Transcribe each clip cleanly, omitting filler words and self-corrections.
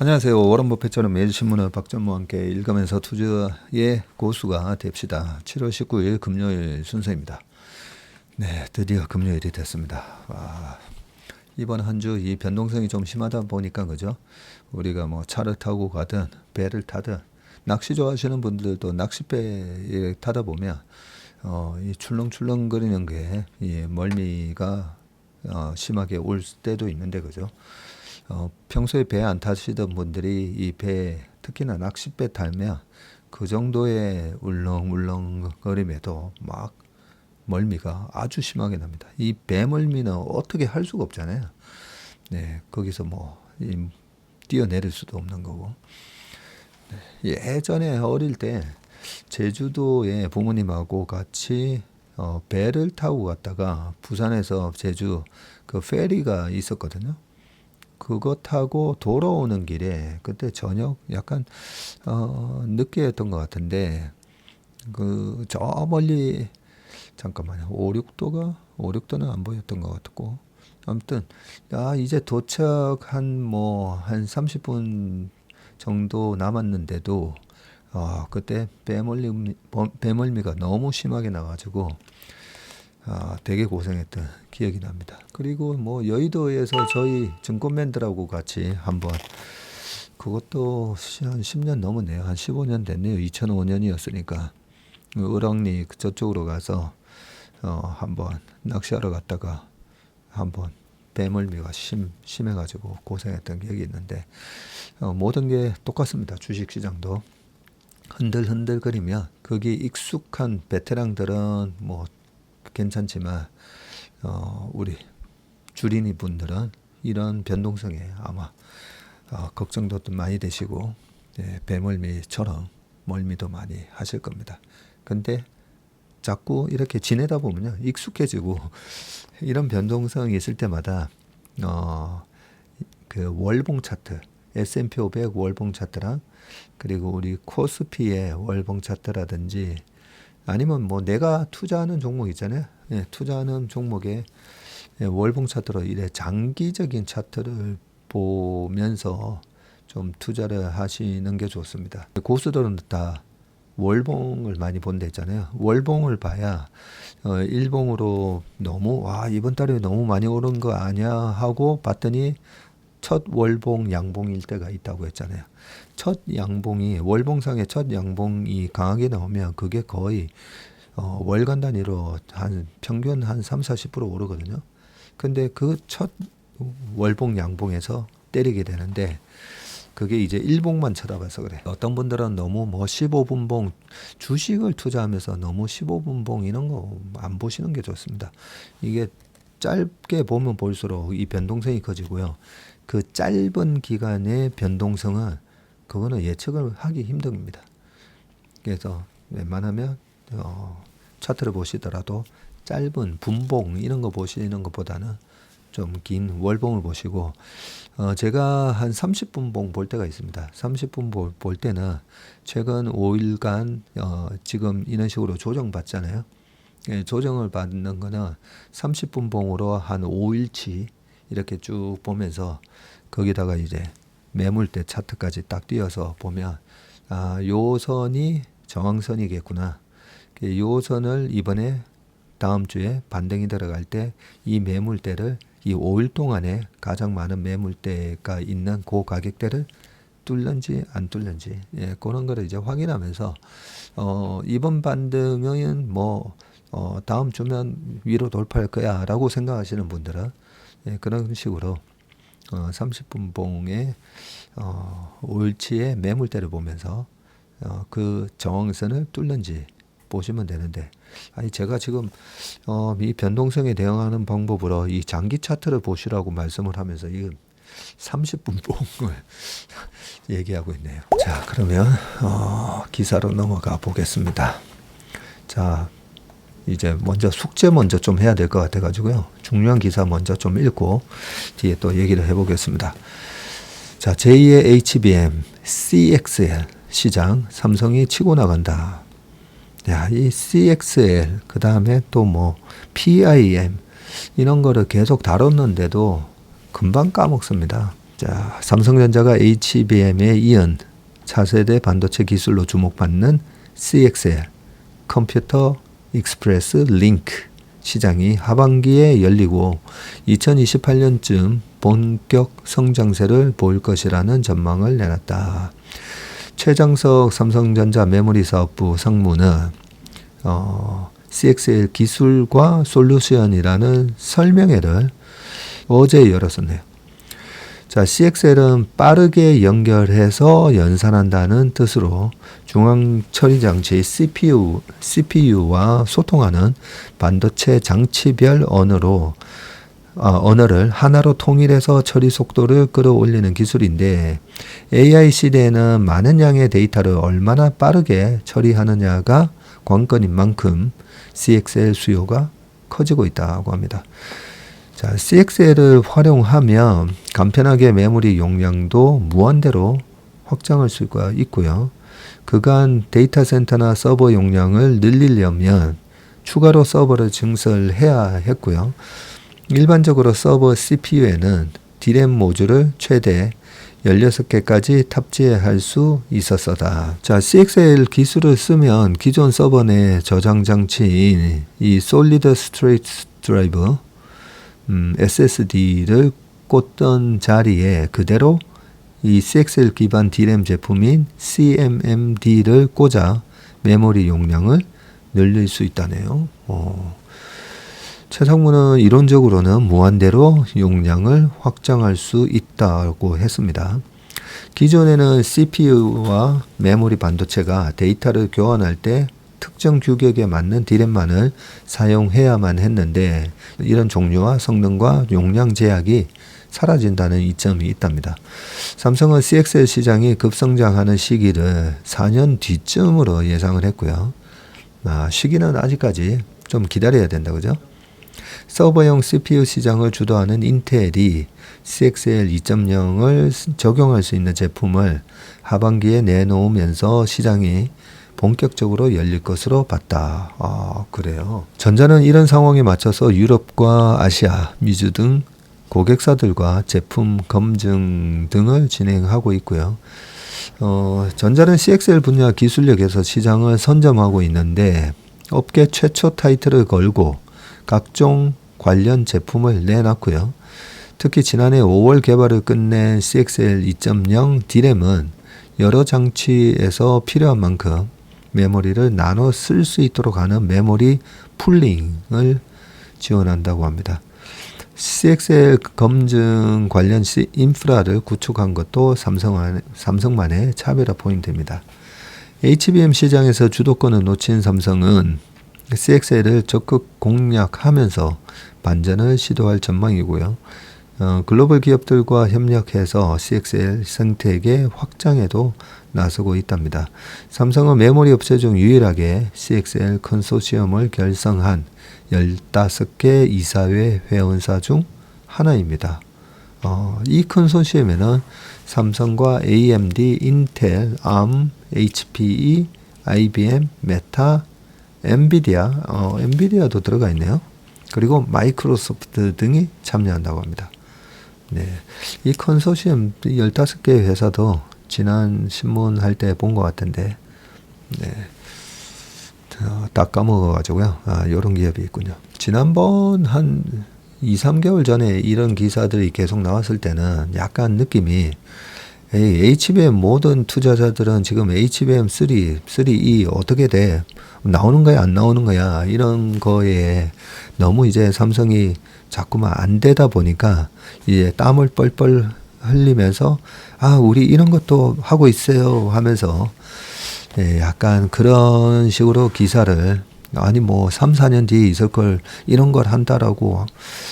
안녕하세요. 워런 버핏처럼 매일신문을 박전무와 함께 읽으면서 투자의 고수가 됩시다. 7월 19일 금요일 순서입니다. 네, 드디어 금요일이 됐습니다. 이번 한 주 이 변동성이 좀 심하다 보니까 그죠? 우리가 뭐 차를 타고 가든 배를 타든 낚시 좋아하시는 분들도 낚싯배에 타다 보면 이 출렁출렁거리는 게 이 멀미가 심하게 올 때도 있는데 그죠? 평소에 배 안 타시던 분들이 이 배, 특히나 낚싯배 타면 그 정도의 울렁울렁거림에도 막 멀미가 아주 심하게 납니다. 이 배멀미는 어떻게 할 수가 없잖아요. 네, 거기서 뛰어내릴 수도 없는 거고. 예전에 어릴 때 제주도에 부모님하고 같이 배를 타고 갔다가 부산에서 제주 그 페리가 있었거든요. 그거 타고 돌아오는 길에 그때 저녁 약간 늦게였던 것 같은데 그 저 멀리 잠깐만요. 5, 6도가 5, 6도는 안 보였던 것 같고 아무튼 이제 도착한 한 30분 정도 남았는데도 그때 배멀미가 너무 심하게 나가지고 되게 고생했던 기억이 납니다. 그리고 여의도에서 저희 증권맨들하고 같이 한번 그것도 한 10년 넘었네요. 한 15년 됐네요. 2005년이었으니까 을왕리 저쪽으로 가서 한번 낚시하러 갔다가 한번 배멀미가 심해가지고 고생했던 기억이 있는데 모든 게 똑같습니다. 주식시장도 흔들흔들거리면 거기 익숙한 베테랑들은 괜찮지만 우리 주린이 분들은 이런 변동성에 아마 걱정도 많이 되시고 배멀미처럼 멀미도 많이 하실 겁니다. 근데 자꾸 이렇게 지내다 보면요 익숙해지고 이런 변동성이 있을 때마다 그 월봉 차트 S&P 500 월봉 차트랑 그리고 우리 코스피의 월봉 차트라든지 아니면 내가 투자하는 종목 있잖아요. 투자하는 종목에 월봉 차트로 이래 장기적인 차트를 보면서 좀 투자를 하시는 게 좋습니다. 고수들은 다 월봉을 많이 본다 했잖아요. 월봉을 봐야 일봉으로 너무 이번 달에 너무 많이 오른 거 아니야 하고 봤더니 첫 월봉 양봉일 때가 있다고 했잖아요. 첫 양봉이 월봉상의 첫 양봉이 강하게 나오면 그게 거의 월간 단위로 한 평균 한 3-40% 오르거든요. 근데 그 첫 월봉 양봉에서 때리게 되는데 그게 이제 일봉만 쳐다봐서 그래. 어떤 분들은 너무 15분봉 주식을 투자하면서 너무 15분봉 이런 거 안 보시는 게 좋습니다. 이게 짧게 보면 볼수록 이 변동성이 커지고요. 그 짧은 기간의 변동성은 그거는 예측을 하기 힘듭니다. 그래서 웬만하면 차트를 보시더라도 짧은 분봉 이런 거 보시는 것보다는 좀 긴 월봉을 보시고 제가 한 30분봉 볼 때가 있습니다. 30분 볼 때는 최근 5일간 지금 이런 식으로 조정받잖아요. 조정을 받는 거는 30분봉으로 한 5일치 이렇게 쭉 보면서 거기다가 이제 매물대 차트까지 딱 띄어서 보면 요 선이 저항선이겠구나. 요 선을 이번에 다음 주에 반등이 들어갈 때 이 매물대를 이 5일 동안에 가장 많은 매물대가 있는 그 가격대를 뚫는지 안 뚫는지 그런 거를 이제 확인하면서 이번 반등은 다음 주면 위로 돌파할 거야 라고 생각하시는 분들은 그런 식으로 30분 봉의 5일치의 매물대를 보면서 그 저항선을 뚫는지 보시면 되는데 제가 지금 이 변동성에 대응하는 방법으로 이 장기 차트를 보시라고 말씀을 하면서 이 30분 봉을 얘기하고 있네요. 자, 그러면 기사로 넘어가 보겠습니다. 자, 이제 숙제 먼저 좀 해야 될 것 같아가지고요. 중요한 기사 먼저 좀 읽고 뒤에 또 얘기를 해보겠습니다. 자, 제2의 HBM, CXL 시장 삼성이 치고 나간다. 이 CXL 그 다음에 또 PIM 이런 거를 계속 다뤘는데도 금방 까먹습니다. 자, 삼성전자가 HBM에 이은 차세대 반도체 기술로 주목받는 CXL 컴퓨터 익스프레스 링크 시장이 하반기에 열리고 2028년쯤 본격 성장세를 보일 것이라는 전망을 내놨다. 최장석 삼성전자 메모리 사업부 상무는 CXL 기술과 솔루션이라는 설명회를 어제 열었었네요. 자, CXL은 빠르게 연결해서 연산한다는 뜻으로 중앙 처리 장치 CPU와 소통하는 반도체 장치별 언어를 하나로 통일해서 처리 속도를 끌어올리는 기술인데, AI 시대에는 많은 양의 데이터를 얼마나 빠르게 처리하느냐가 관건인 만큼 CXL 수요가 커지고 있다고 합니다. 자, CXL을 활용하면 간편하게 메모리 용량도 무한대로 확장할 수가 있고요. 그간 데이터 센터나 서버 용량을 늘리려면 추가로 서버를 증설해야 했고요. 일반적으로 서버 CPU에는 D램 모듈을 최대 16개까지 탑재할 수 있었어다. 자, CXL 기술을 쓰면 기존 서버 내 저장 장치인 이 Solid State Drive SSD를 꽂던 자리에 그대로 이 CXL 기반 D램 제품인 CMMD를 꽂아 메모리 용량을 늘릴 수 있다네요. 최 상무는 이론적으로는 무한대로 용량을 확장할 수 있다고 했습니다. 기존에는 CPU와 메모리 반도체가 데이터를 교환할 때 특정 규격에 맞는 D램만을 사용해야만 했는데, 이런 종류와 성능과 용량 제약이 사라진다는 이점이 있답니다. 삼성은 CXL 시장이 급성장하는 시기를 4년 뒤쯤으로 예상을 했고요. 시기는 아직까지 좀 기다려야 된다, 그죠? 서버용 CPU 시장을 주도하는 인텔이 CXL 2.0을 적용할 수 있는 제품을 하반기에 내놓으면서 시장이 본격적으로 열릴 것으로 봤다. 그래요. 전자는 이런 상황에 맞춰서 유럽과 아시아, 미주 등 고객사들과 제품 검증 등을 진행하고 있고요. 전자는 CXL 분야 기술력에서 시장을 선점하고 있는데, 업계 최초 타이틀을 걸고 각종 관련 제품을 내놨고요. 특히 지난해 5월 개발을 끝낸 CXL 2.0 D램은 여러 장치에서 필요한 만큼 메모리를 나눠 쓸 수 있도록 하는 메모리 풀링을 지원한다고 합니다. CXL 검증 관련 인프라를 구축한 것도 삼성만의 차별화 포인트입니다. HBM 시장에서 주도권을 놓친 삼성은 CXL을 적극 공략하면서 반전을 시도할 전망이고요. 글로벌 기업들과 협력해서 CXL 생태계 확장에도 나서고 있답니다. 삼성은 메모리 업체 중 유일하게 CXL 컨소시엄을 결성한 15개 이사회 회원사 중 하나입니다. 이 컨소시엄에는 삼성과 AMD, 인텔, ARM, HPE, IBM, 메타, 엔비디아도 들어가 있네요. 그리고 마이크로소프트 등이 참여한다고 합니다. 네, 이 컨소시엄 15개 회사도 지난 신문 할 때 본 것 같은데, 네, 다 까먹어가지고요. 이런 기업이 있군요. 지난번 한 2, 3개월 전에 이런 기사들이 계속 나왔을 때는 약간 느낌이, HBM 모든 투자자들은 지금 HBM 3E 어떻게 돼? 나오는 거야, 안 나오는 거야? 이런 거에 너무 이제 삼성이 자꾸만 안 되다 보니까 이제 땀을 뻘뻘 흘리면서 우리 이런 것도 하고 있어요 하면서 약간 그런 식으로 기사를, 아니 뭐 3, 4년 뒤에 있을 걸 이런 걸 한다라고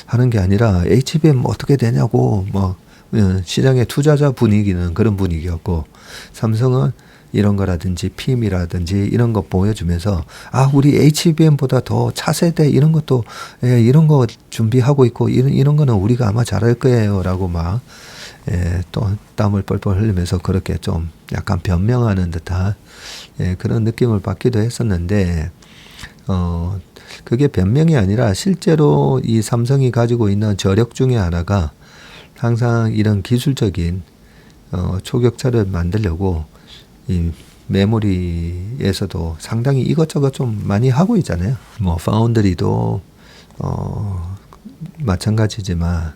하는 게 아니라 HBM 어떻게 되냐고 뭐 시장의 투자자 분위기는 그런 분위기였고, 삼성은 이런 거라든지 PM이라든지 이런 거 보여주면서 우리 HBM보다 더 차세대 이런 것도 이런 거 준비하고 있고 이런 거는 우리가 아마 잘할 거예요 라고 막 또 땀을 뻘뻘 흘리면서 그렇게 좀 약간 변명하는 듯한 그런 느낌을 받기도 했었는데, 그게 변명이 아니라 실제로 이 삼성이 가지고 있는 저력 중에 하나가 항상 이런 기술적인 초격차를 만들려고 이 메모리에서도 상당히 이것저것 좀 많이 하고 있잖아요. 뭐 파운드리도 마찬가지지만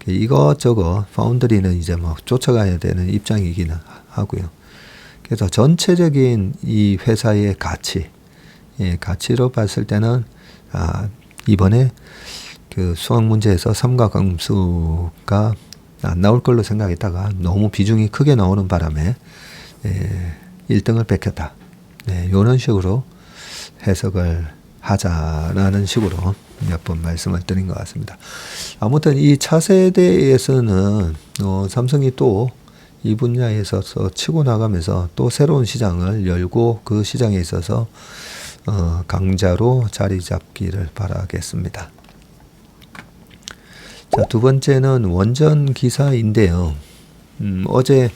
이것저것 파운드리는 이제 뭐 쫓아가야 되는 입장이기는 하고요. 그래서 전체적인 이 회사의 가치, 가치로 봤을 때는 이번에 그 수학 문제에서 삼각함수가 안 나올 걸로 생각했다가 너무 비중이 크게 나오는 바람에 1등을 뺏겼다. 이런 식으로 해석을 하자라는 식으로 몇 번 말씀을 드린 것 같습니다. 아무튼 이 차세대에서는 삼성이 또 이 분야에 있어서 치고 나가면서 또 새로운 시장을 열고 그 시장에 있어서 강자로 자리 잡기를 바라겠습니다. 자, 두 번째는 원전 기사인데요. 어제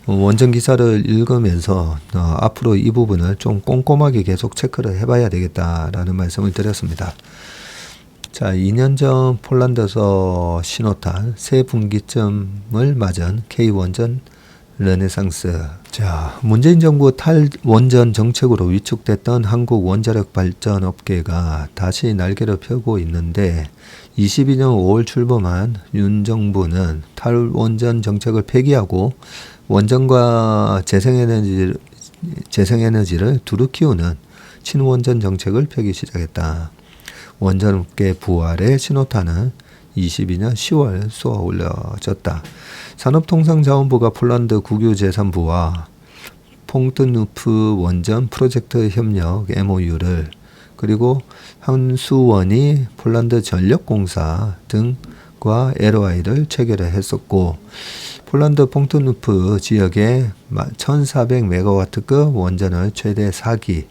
원전 기사를 읽으면서 앞으로 이 부분을 좀 꼼꼼하게 계속 체크를 해봐야 되겠다라는 말씀을 드렸습니다. 자, 2년 전 폴란드에서 신호탄 새 분기점을 맞은 K원전 르네상스. 자, 문재인 정부 탈원전 정책으로 위축됐던 한국 원자력 발전 업계가 다시 날개를 펴고 있는데 22년 5월 출범한 윤 정부는 탈원전 정책을 폐기하고 원전과 재생에너지를 두루 키우는 친원전 정책을 펴기 시작했다. 원전업계 부활의 신호탄은 22년 10월 쏘아 올려졌다. 산업통상자원부가 폴란드 국유재산부와 퐁트누프 원전 프로젝트 협력 MOU를 그리고 한수원이 폴란드 전력공사 등과 LOI를 체결했었고 폴란드 퐁트누프 지역에 1400메가와트급 원전을 최대 4기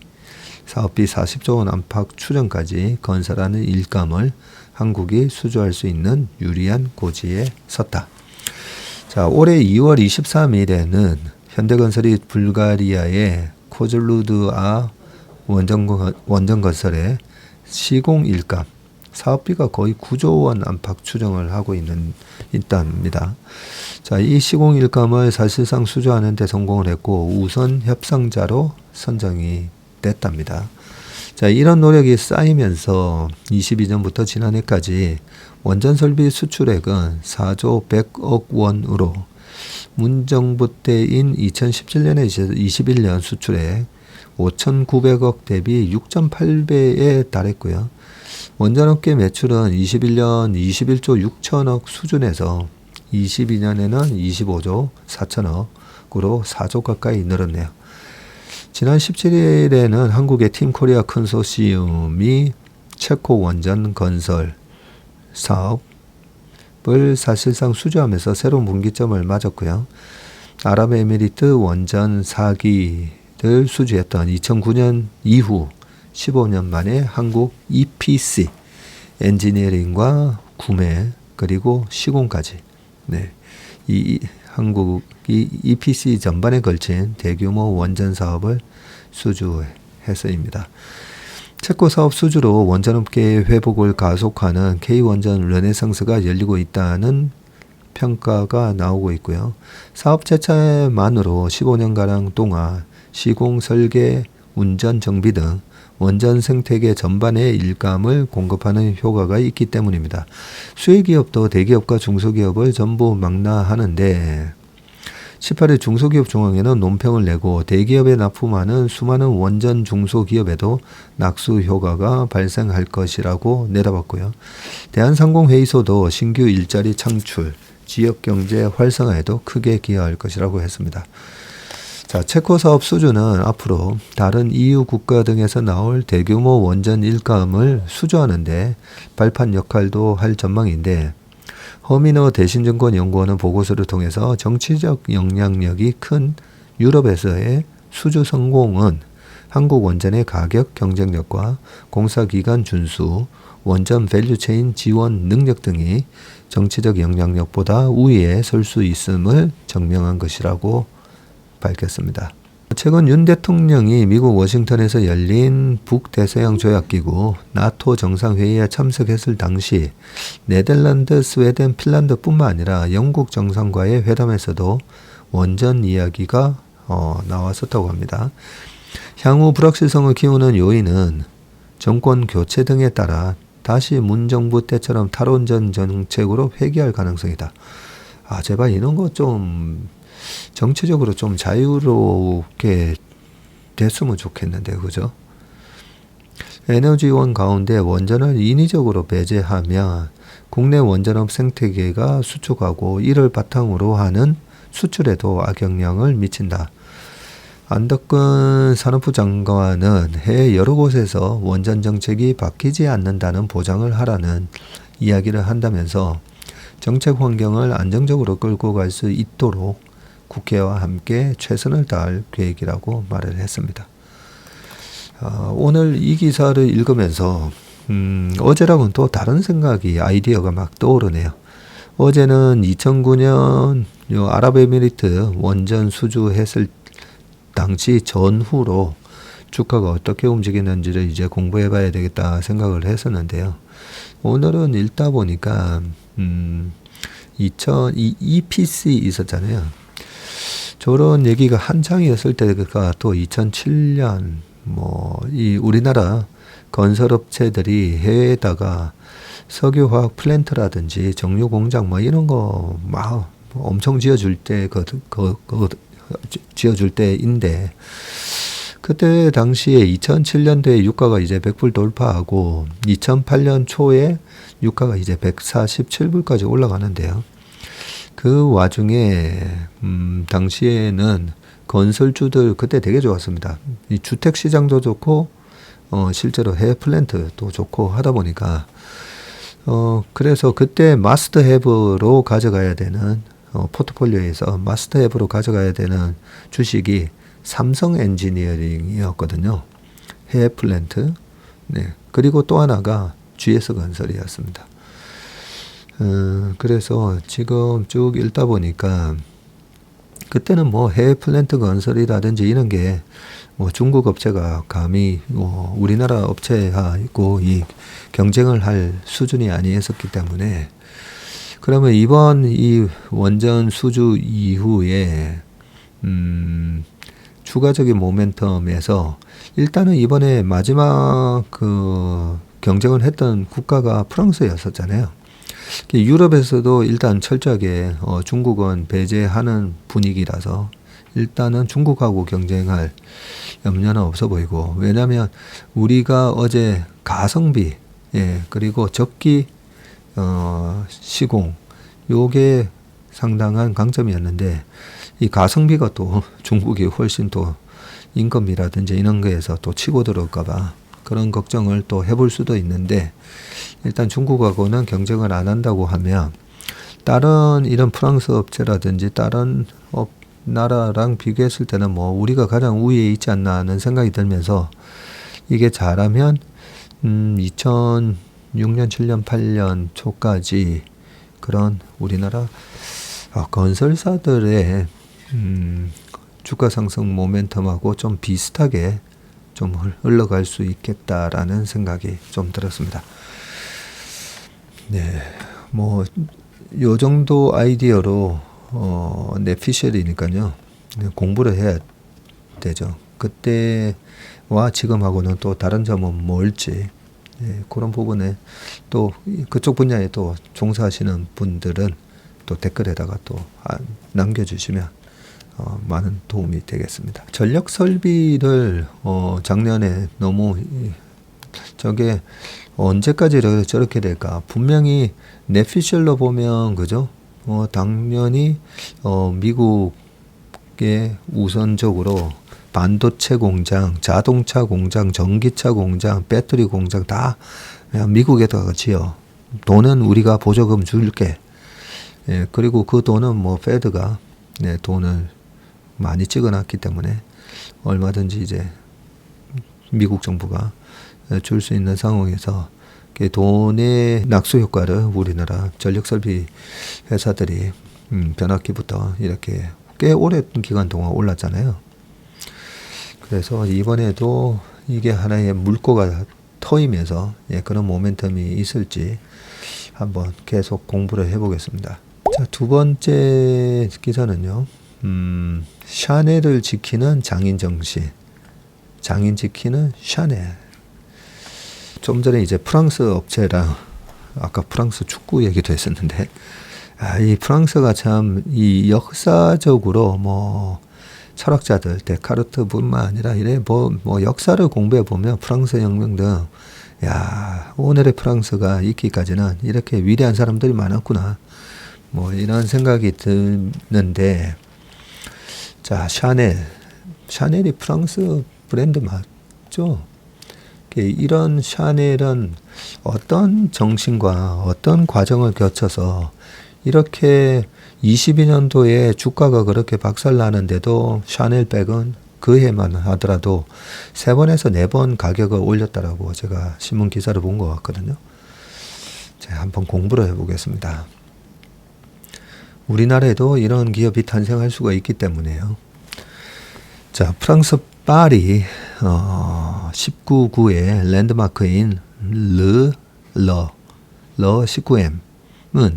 사업비 40조 원 안팎 추정까지 건설하는 일감을 한국이 수주할 수 있는 유리한 고지에 섰다. 자, 올해 2월 23일에는 현대건설이 불가리아의 코즐루드아 원전 건설에 시공 일감 사업비가 거의 9조 원 안팎 추정을 하고 있답니다. 자, 이 시공 일감을 사실상 수주하는 데 성공을 했고 우선 협상자로 선정이 됐답니다. 자, 이런 노력이 쌓이면서 22년부터 지난해까지 원전 설비 수출액은 4조 100억 원으로 문정부 때인 2017년에 21년 수출액 5,900억 대비 6.8배에 달했고요. 원전업계 매출은 21년 21조 6천억 수준에서 22년에는 25조 4천억으로 4조 가까이 늘었네요. 지난 17일에는 한국의 팀코리아 컨소시엄이 체코 원전 건설 사업을 사실상 수주하면서 새로운 분기점을 맞았고요. 아랍에미리트 원전 4기를 수주했던 2009년 이후 15년 만에 한국 EPC 엔지니어링과 구매 그리고 시공까지 이 한국이 EPC 전반에 걸친 대규모 원전 사업을 수주해서입니다. 체코 사업 수주로 원전업계의 회복을 가속하는 K원전 르네상스가 열리고 있다는 평가가 나오고 있고요. 사업 자체만으로 15년가량 동안 시공, 설계, 운전, 정비 등 원전 생태계 전반의 일감을 공급하는 효과가 있기 때문입니다. 수혜기업도 대기업과 중소기업을 전부 망라하는데 18일 중소기업 중앙회는 논평을 내고 대기업에 납품하는 수많은 원전 중소기업에도 낙수 효과가 발생할 것이라고 내다봤고요. 대한상공회의소도 신규 일자리 창출, 지역경제 활성화에도 크게 기여할 것이라고 했습니다. 자, 체코 사업 수주는 앞으로 다른 EU 국가 등에서 나올 대규모 원전 일감을 수주하는데 발판 역할도 할 전망인데 허미너 대신증권연구원은 보고서를 통해서 정치적 영향력이 큰 유럽에서의 수주 성공은 한국 원전의 가격 경쟁력과 공사기간 준수, 원전 밸류체인 지원 능력 등이 정치적 영향력보다 우위에 설 수 있음을 증명한 것이라고 밝혔습니다. 최근 윤 대통령이 미국 워싱턴에서 열린 북대서양 조약기구 나토 정상회의에 참석했을 당시 네덜란드, 스웨덴, 핀란드뿐만 아니라 영국 정상과의 회담에서도 원전 이야기가 나왔었다고 합니다. 향후 불확실성을 키우는 요인은 정권 교체 등에 따라 다시 문 정부 때처럼 탈원전 정책으로 회귀할 가능성이다. 제발 이런 거 좀 정치적으로 좀 자유롭게 됐으면 좋겠는데, 그죠? 에너지원 가운데 원전을 인위적으로 배제하면 국내 원전업 생태계가 수축하고 이를 바탕으로 하는 수출에도 악영향을 미친다. 안덕근 산업부 장관은 해외 여러 곳에서 원전 정책이 바뀌지 않는다는 보장을 하라는 이야기를 한다면서 정책 환경을 안정적으로 끌고 갈 수 있도록 국회와 함께 최선을 다할 계획이라고 말을 했습니다. 오늘 이 기사를 읽으면서 어제랑은 또 다른 생각이 아이디어가 막 떠오르네요. 어제는 2009년 아랍에미리트 원전 수주했을 당시 전후로 주가가 어떻게 움직이는지를 이제 공부해 봐야 되겠다 생각을 했었는데요. 오늘은 읽다 보니까 EPC 있었잖아요. 저런 얘기가 한창이었을 때가 또 2007년 이 우리나라 건설업체들이 해외에다가 석유화학 플랜트라든지 정유 공장 이런 거 막 엄청 지어줄 때 지어줄 때인데, 그때 당시에 2007년도에 유가가 이제 100불 돌파하고 2008년 초에 유가가 이제 147불까지 올라가는데요. 그 와중에 당시에는 건설주들 그때 되게 좋았습니다. 이 주택 시장도 좋고 실제로 해외 플랜트도 좋고 하다 보니까 그래서 그때 마스터 헤브로 가져가야 되는 포트폴리오에서 마스터 헤브로 가져가야 되는 주식이 삼성 엔지니어링이었거든요. 해외 플랜트. 네. 그리고 또 하나가 GS 건설이었습니다. 그래서 지금 쭉 읽다 보니까 그때는 해외 플랜트 건설이라든지 이런 게 중국 업체가 감히 우리나라 업체하고 이 경쟁을 할 수준이 아니었기 때문에, 그러면 이번 이 원전 수주 이후에 추가적인 모멘텀에서 일단은 이번에 마지막 경쟁을 했던 국가가 프랑스였었잖아요. 유럽에서도 일단 철저하게 중국은 배제하는 분위기라서 일단은 중국하고 경쟁할 염려는 없어 보이고, 왜냐하면 우리가 어제 가성비, 그리고 적기 시공 요게 상당한 강점이었는데, 이 가성비가 또 중국이 훨씬 또 인건비라든지 이런 거에서 또 치고 들어올까봐 그런 걱정을 또 해볼 수도 있는데, 일단 중국하고는 경쟁을 안 한다고 하면 다른 이런 프랑스 업체라든지 다른 나라랑 비교했을 때는 우리가 가장 우위에 있지 않나 하는 생각이 들면서, 이게 잘하면 2006년, 7년, 8년 초까지 그런 우리나라 건설사들의 주가 상승 모멘텀하고 좀 비슷하게 좀 흘러갈 수 있겠다라는 생각이 좀 들었습니다. 네, 요 정도 아이디어로 뇌피셜이니까요. 공부를 해야 되죠. 그때와 지금하고는 또 다른 점은 뭘지, 그런 부분에 또 그쪽 분야에 또 종사하시는 분들은 또 댓글에다가 또 남겨주시면 많은 도움이 되겠습니다. 전력 설비를 작년에 너무 저게 언제까지 저렇게 될까? 분명히 넷피셜로 보면 그죠? 당연히 미국에 우선적으로 반도체 공장, 자동차 공장, 전기차 공장, 배터리 공장 다 그냥 미국에다가 지어. 돈은 우리가 보조금 줄게. 그리고 그 돈은 페드가 돈을 많이 찍어놨기 때문에 얼마든지 이제 미국 정부가 줄 수 있는 상황에서 돈의 낙수 효과를 우리나라 전력설비 회사들이 변압기부터 이렇게 꽤 오랜 기간 동안 올랐잖아요. 그래서 이번에도 이게 하나의 물꼬가 터이면서 그런 모멘텀이 있을지 한번 계속 공부를 해보겠습니다. 자, 두 번째 기사는요. 샤넬을 지키는 장인 정신. 장인 지키는 샤넬. 좀 전에 이제 프랑스 업체랑 아까 프랑스 축구 얘기도 했었는데, 이 프랑스가 참 이 역사적으로 뭐 철학자들 데카르트뿐만 아니라 이래 뭐 역사를 공부해 보면 프랑스 혁명 등 오늘의 프랑스가 있기까지는 이렇게 위대한 사람들이 많았구나. 뭐 이런 생각이 드는데, 자, 샤넬이 프랑스 브랜드 맞죠? 이런 샤넬은 어떤 정신과 어떤 과정을 거쳐서 이렇게 22년도에 주가가 그렇게 박살나는데도 샤넬 백은 그 해만 하더라도 3번에서 4번 가격을 올렸다라고 제가 신문 기사를 본 것 같거든요. 제가 한번 공부를 해보겠습니다. 우리나라에도 이런 기업이 탄생할 수가 있기 때문에요. 자, 프랑스 파리 19구의 랜드마크인 르 19M은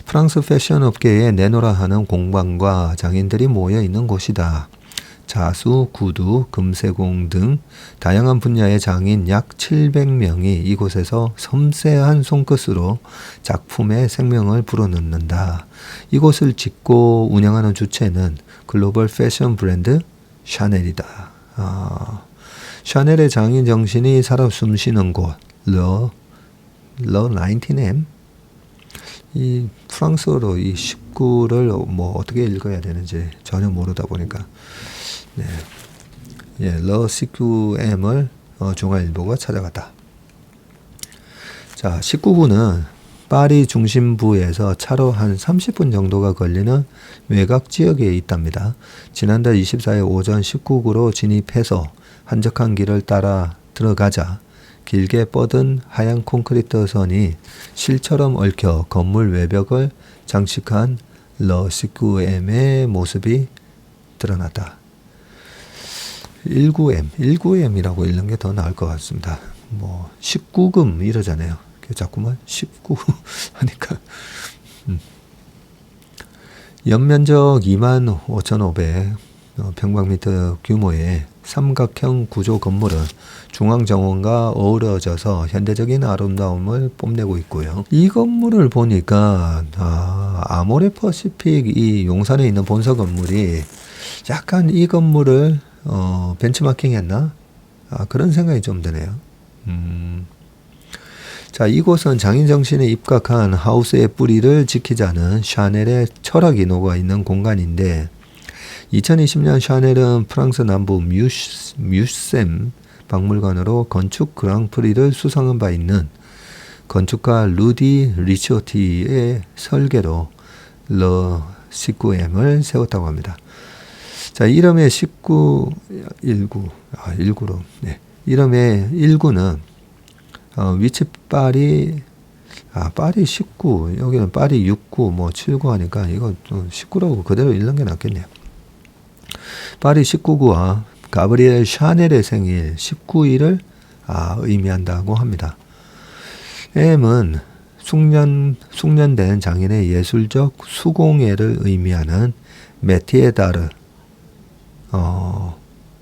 프랑스 패션 업계에 내노라 하는 공방과 장인들이 모여 있는 곳이다. 자수, 구두, 금세공 등 다양한 분야의 장인 약 700명이 이곳에서 섬세한 손끝으로 작품에 생명을 불어넣는다. 이곳을 짓고 운영하는 주체는 글로벌 패션 브랜드 샤넬이다. 샤넬의 장인 정신이 살아 숨쉬는 곳, 러 19M. 이 프랑스어로 이 19를 뭐 어떻게 읽어야 되는지 전혀 모르다 보니까 러 19M을 중앙일보가 찾아갔다. 자, 19구는 파리 중심부에서 차로 한 30분 정도가 걸리는 외곽 지역에 있답니다. 지난달 24일 오전 19구로 진입해서 한적한 길을 따라 들어가자 길게 뻗은 하얀 콘크리트 선이 실처럼 얽혀 건물 외벽을 장식한 러 19M의 모습이 드러났다. 19M이라고 읽는 게 더 나을 것 같습니다. 뭐 19금 이러잖아요. 자꾸만 19 하니까. 연면적 25,500 평방미터 규모의 삼각형 구조 건물은 중앙 정원과 어우러져서 현대적인 아름다움을 뽐내고 있고요. 이 건물을 보니까 아모레 퍼시픽 이 용산에 있는 본사 건물이 약간 이 건물을 벤치마킹 했나? 그런 생각이 좀 드네요. 자, 이곳은 장인정신에 입각한 하우스의 뿌리를 지키자는 샤넬의 철학이 녹아있는 공간인데, 2020년 샤넬은 프랑스 남부 뮤셈 박물관으로 건축 그랑프리를 수상한 바 있는 건축가 루디 리초티의 설계로 러 19M을 세웠다고 합니다. 자, 이름의 19로. 이름의 19는 위치 파리 19, 여기는 파리 69, 뭐 79 하니까 이거 19라고 그대로 읽는 게 낫겠네요. 파리 19구와 가브리엘 샤넬의 생일 19일을 의미한다고 합니다. M은 숙련된 장인의 예술적 수공예를 의미하는 메티에 다르,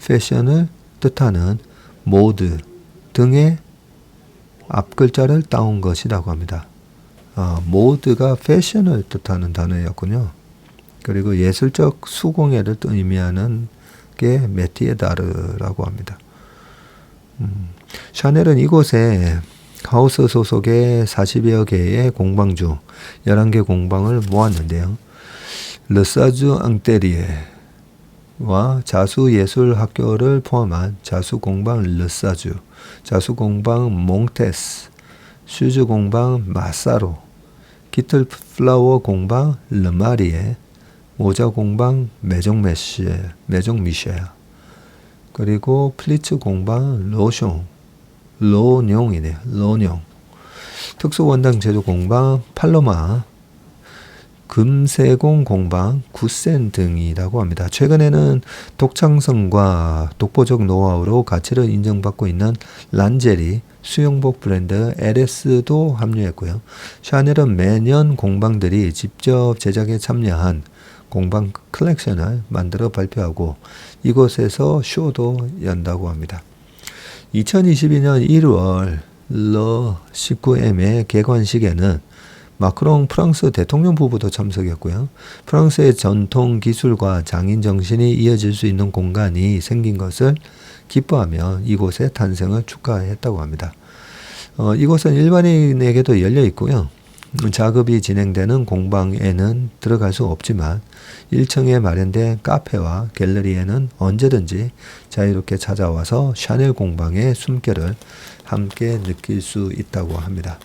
패션을 뜻하는 모드 등의 앞글자를 따온 것이라고 합니다. 모드가 패션을 뜻하는 단어였군요. 그리고 예술적 수공예를 의미하는 게 메티에 다르라고 합니다. 샤넬은 이곳에 하우스 소속의 40여 개의 공방 중 11개 공방을 모았는데요. 르사주 앙테리에와 자수예술학교를 포함한 자수공방 르사주, 자수공방 몽테스, 슈즈공방 마사로, 기틀 플라워 공방 르마리에, 모자공방 메종 미셸, 그리고 플리츠 공방 로뇽, 특수원당 제조 공방 팔로마, 금세공 공방, 구센 등이라고 합니다. 최근에는 독창성과 독보적 노하우로 가치를 인정받고 있는 란제리, 수영복 브랜드 LS도 합류했고요. 샤넬은 매년 공방들이 직접 제작에 참여한 공방 컬렉션을 만들어 발표하고 이곳에서 쇼도 연다고 합니다. 2022년 1월 러 19M의 개관식에는 마크롱 프랑스 대통령 부부도 참석했고요. 프랑스의 전통 기술과 장인 정신이 이어질 수 있는 공간이 생긴 것을 기뻐하며 이곳의 탄생을 축하했다고 합니다. 이곳은 일반인에게도 열려 있고요. 작업이 진행되는 공방에는 들어갈 수 없지만 1층에 마련된 카페와 갤러리에는 언제든지 자유롭게 찾아와서 샤넬 공방의 숨결을 함께 느낄 수 있다고 합니다.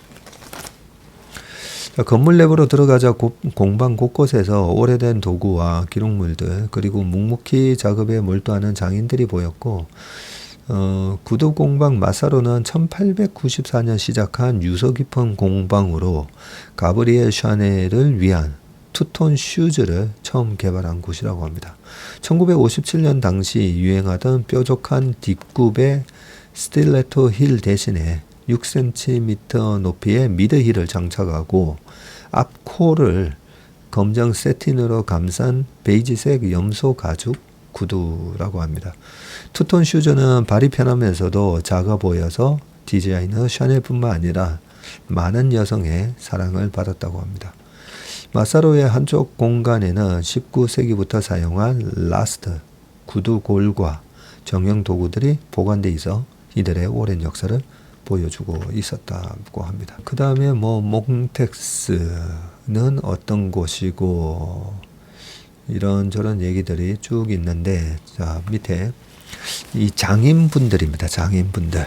건물 내부로 들어가자 공방 곳곳에서 오래된 도구와 기록물들 그리고 묵묵히 작업에 몰두하는 장인들이 보였고 구두 공방 마사로는 1894년 시작한 유서 깊은 공방으로 가브리엘 샤넬을 위한 투톤 슈즈를 처음 개발한 곳이라고 합니다. 1957년 당시 유행하던 뾰족한 뒷굽의 스틸레토 힐 대신에 6cm 높이의 미드 힐을 장착하고 앞코를 검정 세틴으로 감싼 베이지색 염소 가죽 구두라고 합니다. 투톤 슈즈는 발이 편하면서도 작아 보여서 디자이너 샤넬뿐만 아니라 많은 여성의 사랑을 받았다고 합니다. 마사로의 한쪽 공간에는 19세기부터 사용한 라스트, 구두골과 정형 도구들이 보관돼 있어 이들의 오랜 역사를 보여주고 있었다고 합니다. 그 다음에 몽텍스는 어떤 곳이고 이런저런 얘기들이 쭉 있는데 자 밑에 이 장인분들입니다. 장인분들.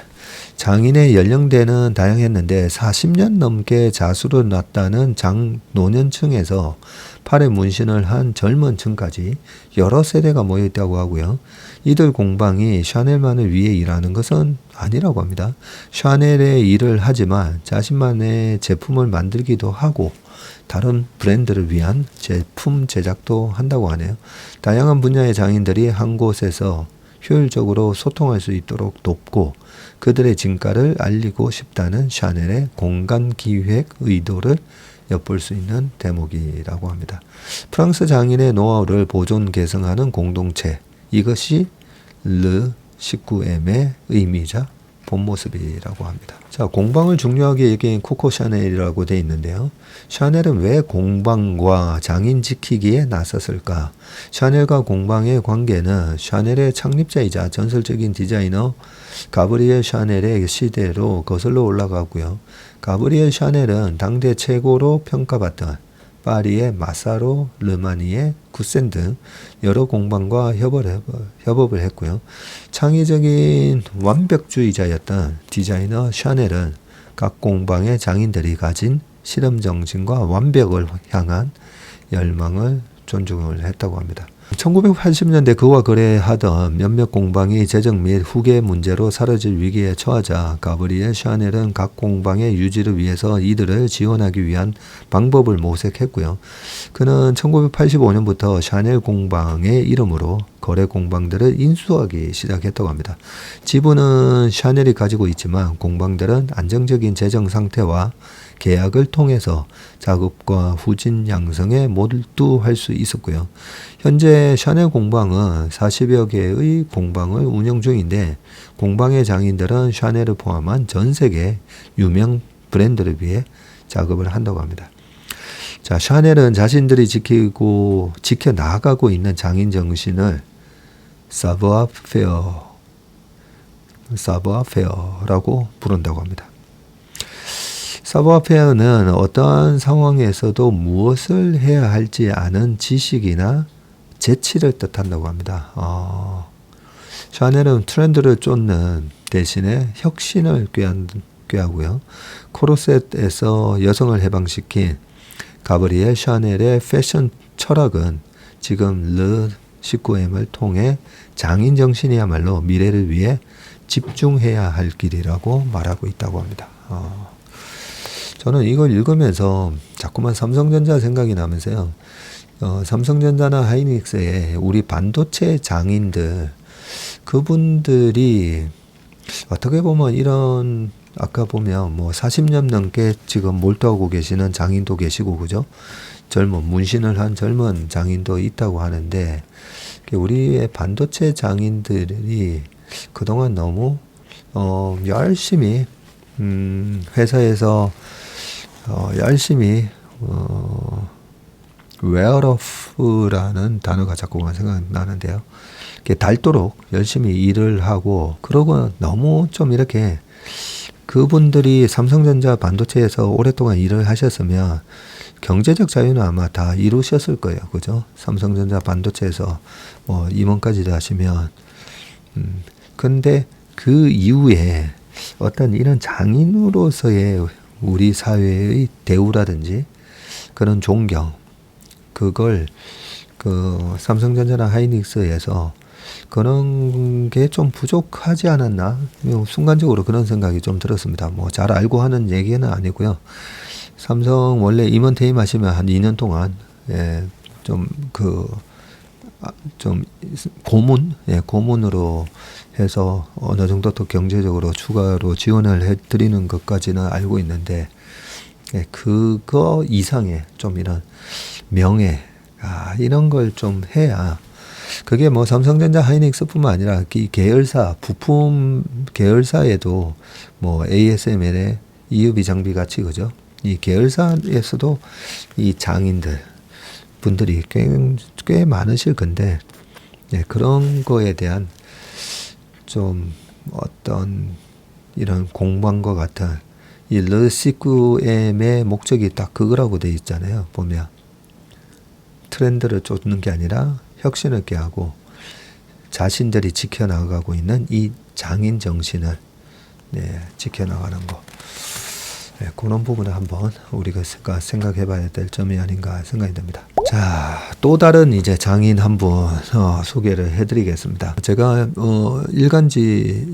장인의 연령대는 다양했는데 40년 넘게 자수를 놨다는 장노년층에서 팔에 문신을 한 젊은 층까지 여러 세대가 모여 있다고 하고요. 이들 공방이 샤넬만을 위해 일하는 것은 아니라고 합니다. 샤넬의 일을 하지만 자신만의 제품을 만들기도 하고 다른 브랜드를 위한 제품 제작도 한다고 하네요. 다양한 분야의 장인들이 한 곳에서 효율적으로 소통할 수 있도록 돕고 그들의 진가를 알리고 싶다는 샤넬의 공간 기획 의도를 엿볼 수 있는 대목이라고 합니다. 프랑스 장인의 노하우를 보존 개성하는 공동체, 이것이 르 19M의 의미이자 본 모습이라고 합니다. 자, 공방을 중요하게 여긴 코코 샤넬이라고 되어 있는데요. 샤넬은 왜 공방과 장인 지키기에 나섰을까? 샤넬과 공방의 관계는 샤넬의 창립자이자 전설적인 디자이너 가브리엘 샤넬의 시대로 거슬러 올라가고요. 가브리엘 샤넬은 당대 최고로 평가받던 파리의 마사로, 르마니의 구센 등 여러 공방과 협업을 했고요. 창의적인 완벽주의자였던 디자이너 샤넬은 각 공방의 장인들이 가진 실험정신과 완벽을 향한 열망을 존중을 했다고 합니다. 1980년대 그와 거래하던 몇몇 공방이 재정 및 후계 문제로 사라질 위기에 처하자 가브리엘 샤넬은 각 공방의 유지를 위해서 이들을 지원하기 위한 방법을 모색했고요. 그는 1985년부터 샤넬 공방의 이름으로 거래 공방들을 인수하기 시작했다고 합니다. 지분은 샤넬이 가지고 있지만 공방들은 안정적인 재정 상태와 계약을 통해서 작업과 후진 양성에 몰두할 수 있었고요. 현재 샤넬 공방은 40여 개의 공방을 운영 중인데 공방의 장인들은 샤넬을 포함한 전 세계 유명 브랜드를 위해 작업을 한다고 합니다. 자, 샤넬은 자신들이 지켜나가고 있는 장인 정신을 사부아페어라고 부른다고 합니다. 사부아페어는 어떠한 상황에서도 무엇을 해야 할지 아는 지식이나 재치를 뜻한다고 합니다. 샤넬은 트렌드를 쫓는 대신에 혁신을 꾀하고요. 코르셋에서 여성을 해방시킨 가브리엘 샤넬의 패션 철학은 지금 르 19M을 통해 장인 정신이야말로 미래를 위해 집중해야 할 길이라고 말하고 있다고 합니다. 저는 이걸 읽으면서 자꾸만 삼성전자 생각이 나면서요. 삼성전자나 하이닉스의 우리 반도체 장인들, 그분들이 어떻게 보면 이런, 아까 보면 뭐 40년 넘게 지금 몰두하고 계시는 장인도 계시고, 그죠? 문신을 한 젊은 장인도 있다고 하는데, 우리의 반도체 장인들이 그동안 너무, 열심히, 회사에서, 열심히, 웨어러프라는 단어가 자꾸만 생각나는데요. 닳도록 열심히 일을 하고, 그러고 너무 좀 이렇게 그분들이 삼성전자 반도체에서 오랫동안 일을 하셨으면 경제적 자유는 아마 다 이루셨을 거예요. 그죠? 삼성전자 반도체에서 뭐 임원까지도 하시면. 근데 그 이후에 어떤 이런 장인으로서의 우리 사회의 대우라든지 그런 존경, 그걸 그 삼성전자나 하이닉스에서 그런 게 좀 부족하지 않았나? 순간적으로 그런 생각이 좀 들었습니다. 뭐 잘 알고 하는 얘기는 아니고요. 삼성 원래 임원 퇴임하시면 한 2년 동안 좀 고문으로 해서 어느 정도 또 경제적으로 추가로 지원을 해드리는 것까지는 알고 있는데, 그거 이상의 좀 이런 명예, 이런 걸 좀 해야, 그게 뭐 삼성전자 하이닉스뿐만 아니라 이 계열사, 부품 계열사에도 뭐 ASML의 EUV 장비 같이, 그죠? 이 계열사에서도 이 장인들 분들이 꽤 많으실 건데, 그런 거에 대한 좀 어떤 이런 공부한과 같은 이 르시꾸엠의 목적이 딱 그거라고 돼 있잖아요. 보면 트렌드를 쫓는 게 아니라 혁신을 꾀하고 자신들이 지켜나가고 있는 이 장인 정신을 지켜나가는 거. 그런 부분을 한번 우리가 생각해 봐야 될 점이 아닌가 생각이 듭니다. 자, 또 다른 이제 장인 한 분 소개를 해 드리겠습니다. 제가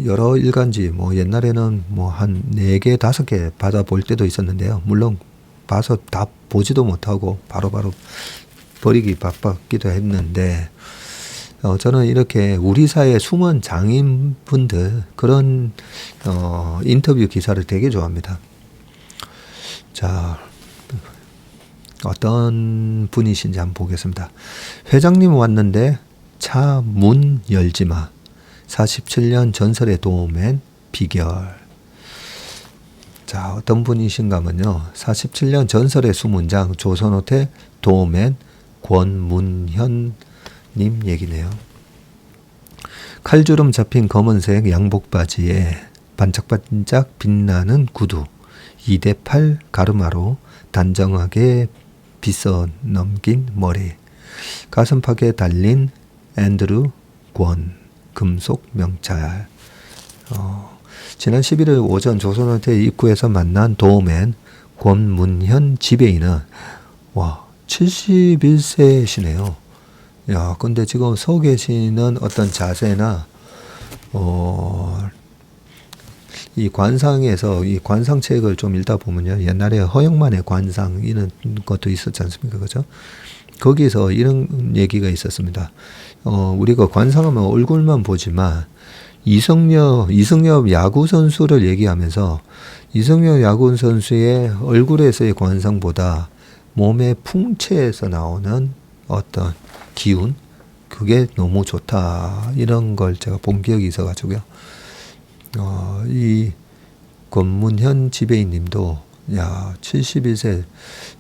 여러 일간지 뭐 옛날에는 뭐 한 4개, 5개 받아볼 때도 있었는데요. 물론 봐서 다 보지도 못하고 바로바로 버리기 바빴기도 했는데, 저는 이렇게 우리 사회의 숨은 장인분들 그런 인터뷰 기사를 되게 좋아합니다. 자, 어떤 분이신지 한번 보겠습니다. 회장님 왔는데 차 문 열지 마. 47년 전설의 도우맨 비결. 자, 어떤 분이신가 하면요. 47년 전설의 수문장 조선호텔 도우맨 권문현 님 얘기네요. 칼주름 잡힌 검은색 양복 바지에 반짝반짝 빛나는 구두, 2대8 가르마로 단정하게 빗어 넘긴 머리, 가슴팍에 달린 앤드루 권 금속 명찰. 지난 11일 오전 조선호텔 입구에서 만난 도우맨 권문현 지배인은 71세시네요. 야, 근데 지금 서 계시는 어떤 자세나 이 관상에서 이 관상책을 좀 읽다 보면요. 옛날에 허영만의 관상 이런 것도 있었지 않습니까? 그죠? 거기서 이런 얘기가 있었습니다. 우리가 관상하면 얼굴만 보지만 이승엽 야구 선수를 얘기하면서 이승엽 야구 선수의 얼굴에서의 관상보다 몸의 풍채에서 나오는 어떤 기운, 그게 너무 좋다. 이런 걸 제가 본 기억이 있어가지고요. 이 권문현 지배인 님도, 71세,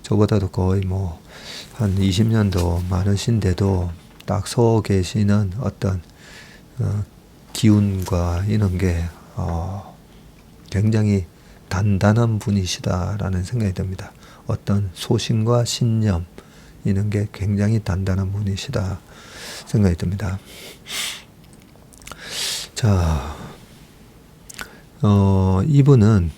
저보다도 거의 뭐, 한 20년 더 많으신데도 딱 서 계시는 어떤, 기운과 이런 게, 굉장히 단단한 분이시다라는 생각이 듭니다. 어떤 소신과 신념, 이런 게 굉장히 단단한 분이시다 생각이 듭니다. 자, 이분은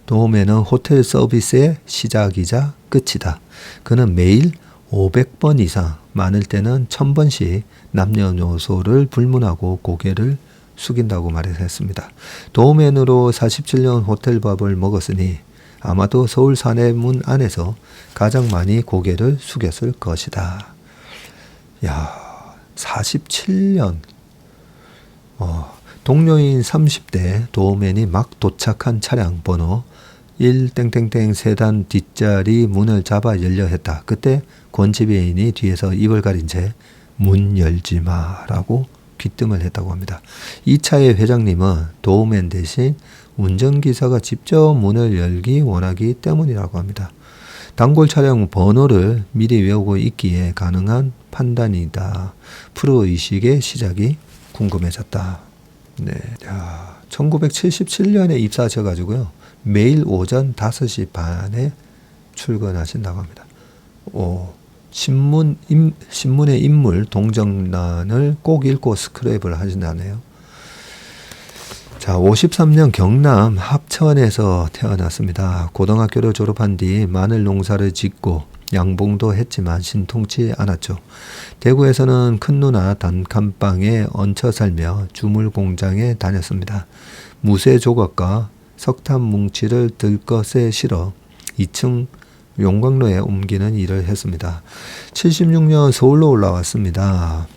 도우맨은 호텔 서비스의 시작이자 끝이다. 그는 매일 500번 이상, 많을 때는 1000번씩 남녀노소를 불문하고 고개를 숙인다고 말했습니다. 도우맨으로 47년 호텔밥을 먹었으니 아마도 서울 사내문 안에서 가장 많이 고개를 숙였을 것이다. 야, 47년. 동료인 30대 도어맨이 막 도착한 차량 번호 1땡땡땡 세단 뒷자리 문을 잡아 열려 했다. 그때 권 지배인이 뒤에서 입을 가린 채 문 열지 마라고 귀뜸을 했다고 합니다. 이 차의 회장님은 도어맨 대신 운전기사가 직접 문을 열기 원하기 때문이라고 합니다. 단골 차량 번호를 미리 외우고 있기에 가능한 판단이다. 프로의식의 시작이 궁금해졌다. 네, 1977년에 입사하셔가지고요. 매일 오전 5시 반에 출근하신다고 합니다. 신문의 인물 동정란을 꼭 읽고 스크랩을 하신다네요. 자, 53년 경남 합천에서 태어났습니다. 고등학교를 졸업한 뒤 마늘 농사를 짓고 양봉도 했지만 신통치 않았죠. 대구에서는 큰 누나 단칸방에 얹혀 살며 주물 공장에 다녔습니다. 무쇠 조각과 석탄 뭉치를 들것에 실어 2층 용광로에 옮기는 일을 했습니다. 76년 서울로 올라왔습니다.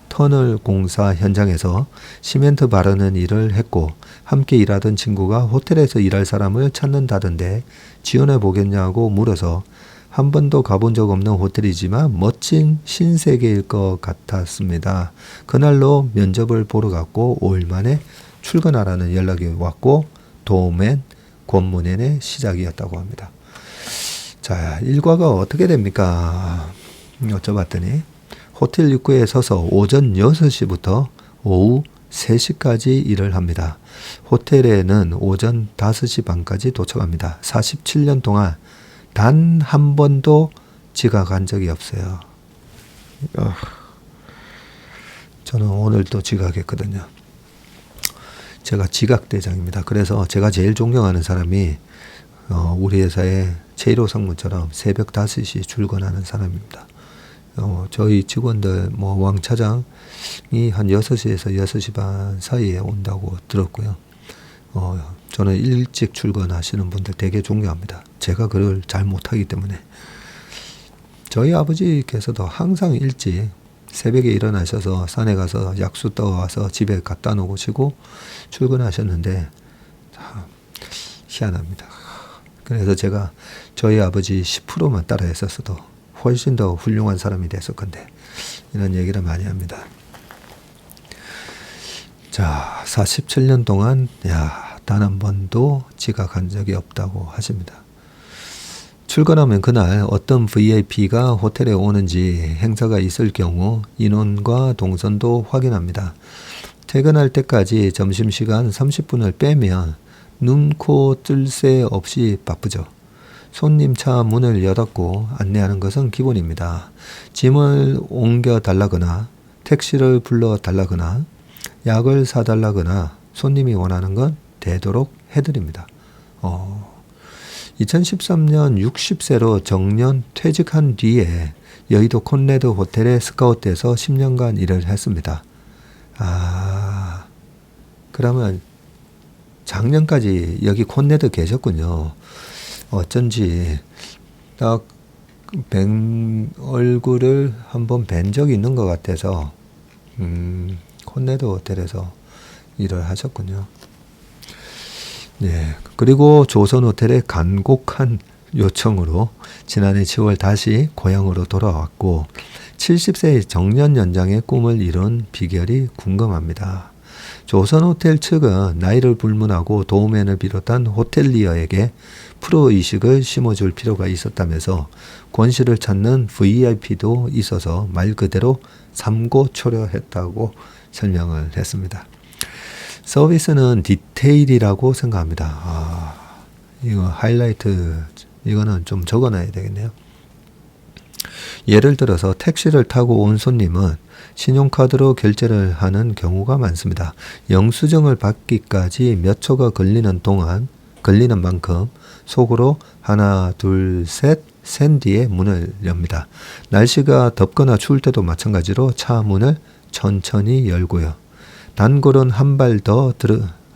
터널 공사 현장에서 시멘트 바르는 일을 했고 함께 일하던 친구가 호텔에서 일할 사람을 찾는다던데 지원해 보겠냐고 물어서 한 번도 가본 적 없는 호텔이지만 멋진 신세계일 것 같았습니다. 그날로 면접을 보러 갔고 5일 만에 출근하라는 연락이 왔고 도어맨 권문현의 시작이었다고 합니다. 자, 일과가 어떻게 됩니까? 여쭤봤더니 호텔 입구에 서서 오전 6시부터 오후 3시까지 일을 합니다. 호텔에는 오전 5시 반까지 도착합니다. 47년 동안 단 한 번도 지각한 적이 없어요. 저는 오늘 또 지각했거든요. 제가 지각대장입니다. 그래서 제가 제일 존경하는 사람이 우리 회사의 제1호 상무처럼 새벽 5시 출근하는 사람입니다. 저희 직원들 왕 차장이 한 6시에서 6시 반 사이에 온다고 들었고요. 저는 일찍 출근하시는 분들 되게 존경합니다. 제가 그걸 잘 못하기 때문에. 저희 아버지께서도 항상 일찍 새벽에 일어나셔서 산에 가서 약수 떠와서 집에 갖다 놓으시고 출근하셨는데 희한합니다. 그래서 제가 저희 아버지 10%만 따라 했었어도 훨씬 더 훌륭한 사람이 됐을 건데 이런 얘기를 많이 합니다. 자, 47년 동안 단 한 번도 지각한 적이 없다고 하십니다. 출근하면 그날 어떤 VIP가 호텔에 오는지 행사가 있을 경우 인원과 동선도 확인합니다. 퇴근할 때까지 점심시간 30분을 빼면 눈, 코, 뜰 새 없이 바쁘죠. 손님 차 문을 여닫고 안내하는 것은 기본입니다. 짐을 옮겨 달라거나 택시를 불러 달라거나 약을 사달라거나 손님이 원하는 건 되도록 해드립니다. 2013년 60세로 정년 퇴직한 뒤에 여의도 콘레드 호텔에 스카우트해서 10년간 일을 했습니다. 그러면 작년까지 여기 콘레드 계셨군요. 어쩐지 딱 얼굴을 한번 뵌 적이 있는 것 같아서 콘레드 호텔에서 일을 하셨군요. 네, 그리고 조선호텔의 간곡한 요청으로 지난해 10월 다시 고향으로 돌아왔고 70세의 정년 연장의 꿈을 이룬 비결이 궁금합니다. 조선호텔 측은 나이를 불문하고 도우맨을 비롯한 호텔리어에게 프로의식을 심어줄 필요가 있었다면서 권씨를 찾는 VIP도 있어서 말 그대로 삼고초려했다고 설명을 했습니다. 서비스는 디테일이라고 생각합니다. 이거 하이라이트, 이거는 좀 적어놔야 되겠네요. 예를 들어서 택시를 타고 온 손님은 신용카드로 결제를 하는 경우가 많습니다. 영수증을 받기까지 몇 초가 걸리는 만큼 속으로 하나, 둘, 셋, 센 뒤에 문을 엽니다. 날씨가 덥거나 추울 때도 마찬가지로 차 문을 천천히 열고요. 단골은 한 발 더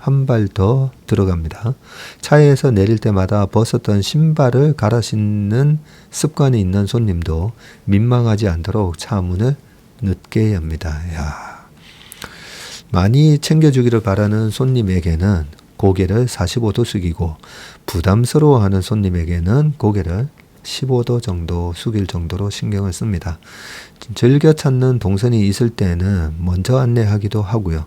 한 발 더 들어갑니다. 차에서 내릴 때마다 벗었던 신발을 갈아 신는 습관이 있는 손님도 민망하지 않도록 차 문을 늦게 엽니다. 야, 많이 챙겨주기를 바라는 손님에게는 고개를 45도 숙이고 부담스러워하는 손님에게는 고개를 15도 정도 숙일 정도로 신경을 씁니다. 즐겨 찾는 동선이 있을 때는 먼저 안내하기도 하고요.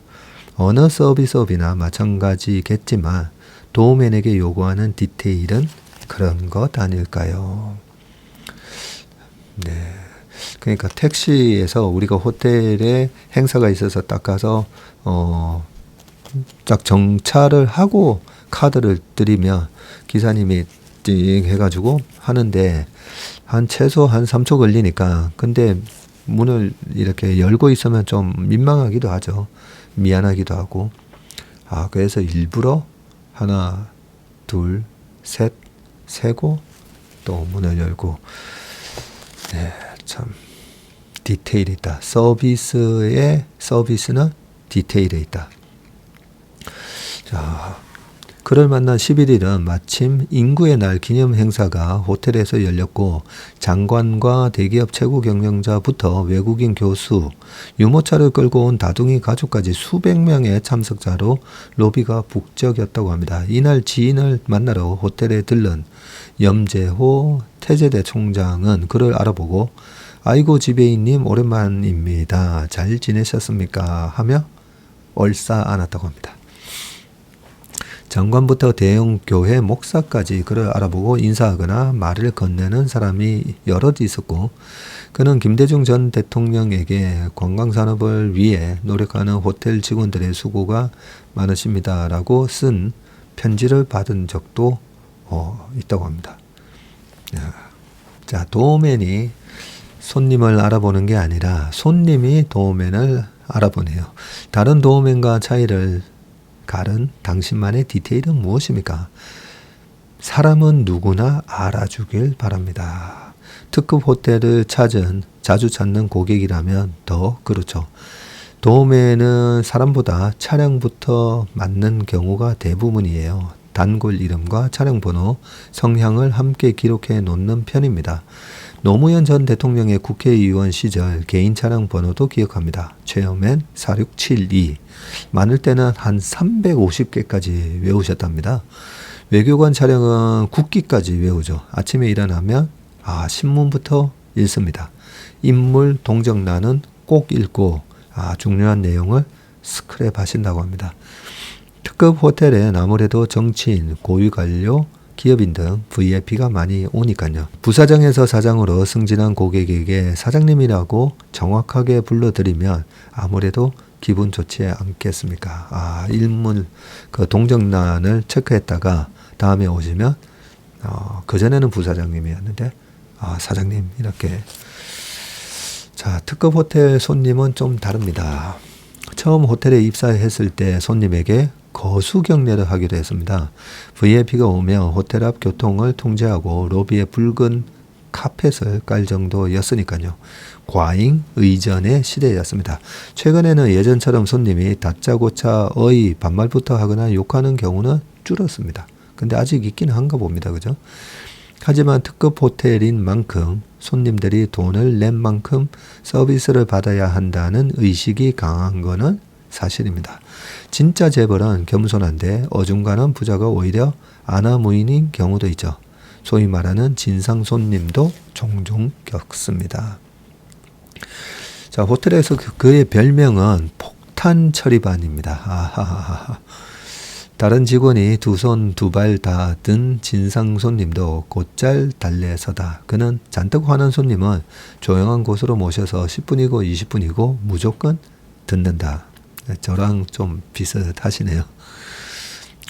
어느 서비스업이나 마찬가지겠지만 도우맨에게 요구하는 디테일은 그런 것 아닐까요? 네. 그러니까 택시에서 우리가 호텔에 행사가 있어서 딱 가서 딱 정차를 하고 카드를 드리면 기사님이 띵 해가지고 하는데 최소 한 3초 걸리니까, 근데 문을 이렇게 열고 있으면 좀 민망하기도 하죠. 미안하기도 하고. 그래서 일부러 하나, 둘, 셋 세고 또 문을 열고. 네, 참 디테일이 있다. 서비스는 디테일에 있다. 자, 그를 만난 11일은 마침 인구의 날 기념 행사가 호텔에서 열렸고 장관과 대기업 최고 경영자부터 외국인 교수, 유모차를 끌고 온 다둥이 가족까지 수백 명의 참석자로 로비가 북적였다고 합니다. 이날 지인을 만나러 호텔에 들른 염재호 태제대 총장은 그를 알아보고 아이고 지배인님 오랜만입니다. 잘 지내셨습니까? 하며 얼싸 안았다고 합니다. 장관부터 대형 교회 목사까지 그를 알아보고 인사하거나 말을 건네는 사람이 여럿 있었고, 그는 김대중 전 대통령에게 관광산업을 위해 노력하는 호텔 직원들의 수고가 많으십니다라고 쓴 편지를 받은 적도 있다고 합니다. 자, 도우맨이 손님을 알아보는 게 아니라 손님이 도우맨을 알아보네요. 다른 도우맨과 차이를 가른 당신만의 디테일은 무엇입니까? 사람은 누구나 알아주길 바랍니다. 특급 호텔을 자주 찾는 고객이라면 더 그렇죠. 도우맨은 사람보다 차량부터 맞는 경우가 대부분이에요. 단골 이름과 차량 번호, 성향을 함께 기록해 놓는 편입니다. 노무현 전 대통령의 국회의원 시절 개인 차량 번호도 기억합니다. 최여맨 4672. 많을 때는 한 350개까지 외우셨답니다. 외교관 차량은 국기까지 외우죠. 아침에 일어나면 신문부터 읽습니다. 인물 동정란은 꼭 읽고 중요한 내용을 스크랩 하신다고 합니다. 특급 호텔엔 아무래도 정치인, 고위관료, 기업인 등 VIP가 많이 오니까요. 부사장에서 사장으로 승진한 고객에게 사장님이라고 정확하게 불러드리면 아무래도 기분 좋지 않겠습니까? 일문 그 동정란을 체크했다가 다음에 오시면 그전에는 부사장님이었는데 사장님 이렇게. 자, 특급 호텔 손님은 좀 다릅니다. 처음 호텔에 입사했을 때 손님에게 거수 경례를 하기로 했습니다. VIP가 오면 호텔 앞 교통을 통제하고 로비에 붉은 카펫을 깔 정도였으니까요. 과잉 의전의 시대였습니다. 최근에는 예전처럼 손님이 다짜고짜 반말부터 하거나 욕하는 경우는 줄었습니다. 근데 아직 있긴 한가 봅니다. 그죠? 하지만 특급 호텔인 만큼 손님들이 돈을 낸 만큼 서비스를 받아야 한다는 의식이 강한 거는 사실입니다. 진짜 재벌은 겸손한데 어중간한 부자가 오히려 아나무인인 경우도 있죠. 소위 말하는 진상 손님도 종종 겪습니다. 자, 호텔에서 그의 별명은 폭탄 처리반입니다. 다른 직원이 두 손 두 발 다 든 진상 손님도 곧잘 달래서다. 그는 잔뜩 화난 손님은 조용한 곳으로 모셔서 10분이고 20분이고 무조건 듣는다. 저랑 좀 비슷하시네요.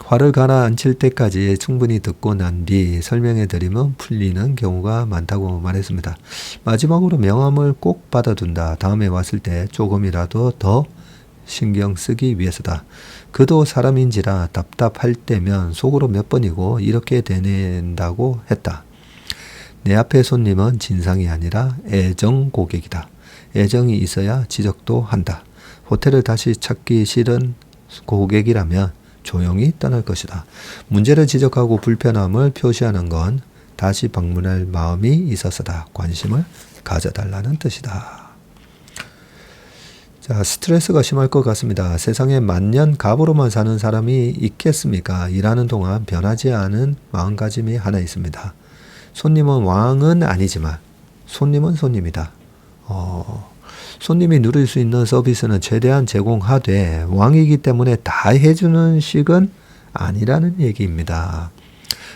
화를 가라앉힐 때까지 충분히 듣고 난 뒤 설명해 드리면 풀리는 경우가 많다고 말했습니다. 마지막으로 명함을 꼭 받아둔다. 다음에 왔을 때 조금이라도 더 신경 쓰기 위해서다. 그도 사람인지라 답답할 때면 속으로 몇 번이고 이렇게 되낸다고 했다. 내 앞에 손님은 진상이 아니라 애정 고객이다. 애정이 있어야 지적도 한다. 호텔을 다시 찾기 싫은 고객이라면 조용히 떠날 것이다. 문제를 지적하고 불편함을 표시하는 건 다시 방문할 마음이 있어서다. 관심을 가져달라는 뜻이다. 자, 스트레스가 심할 것 같습니다. 세상에 만년 갑으로만 사는 사람이 있겠습니까? 일하는 동안 변하지 않은 마음가짐이 하나 있습니다. 손님은 왕은 아니지만 손님은 손님이다. 손님이 누릴 수 있는 서비스는 최대한 제공하되 왕이기 때문에 다 해주는 식은 아니라는 얘기입니다.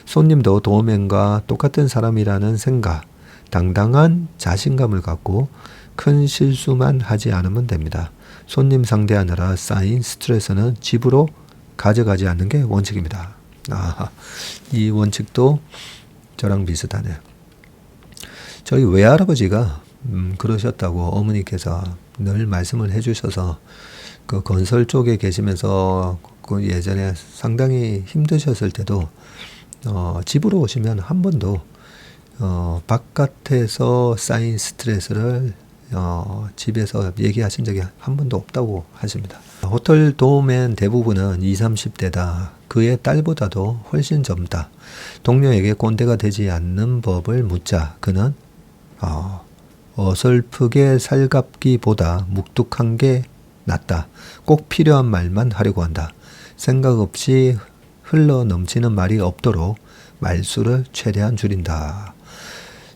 손님도 도우맨과 똑같은 사람이라는 생각, 당당한 자신감을 갖고 큰 실수만 하지 않으면 됩니다. 손님 상대하느라 쌓인 스트레스는 집으로 가져가지 않는 게 원칙입니다. 이 원칙도 저랑 비슷하네요. 저희 외할아버지가 그러셨다고 어머니께서 늘 말씀을 해주셔서 그 건설 쪽에 계시면서 그 예전에 상당히 힘드셨을 때도 집으로 오시면 한 번도 바깥에서 쌓인 스트레스를 집에서 얘기하신 적이 한 번도 없다고 하십니다. 호텔 도우맨 대부분은 20, 30대다. 그의 딸보다도 훨씬 젊다. 동료에게 꼰대가 되지 않는 법을 묻자 그는 어설프게 살갑기보다 묵뚝한 게 낫다. 꼭 필요한 말만 하려고 한다. 생각 없이 흘러 넘치는 말이 없도록 말수를 최대한 줄인다.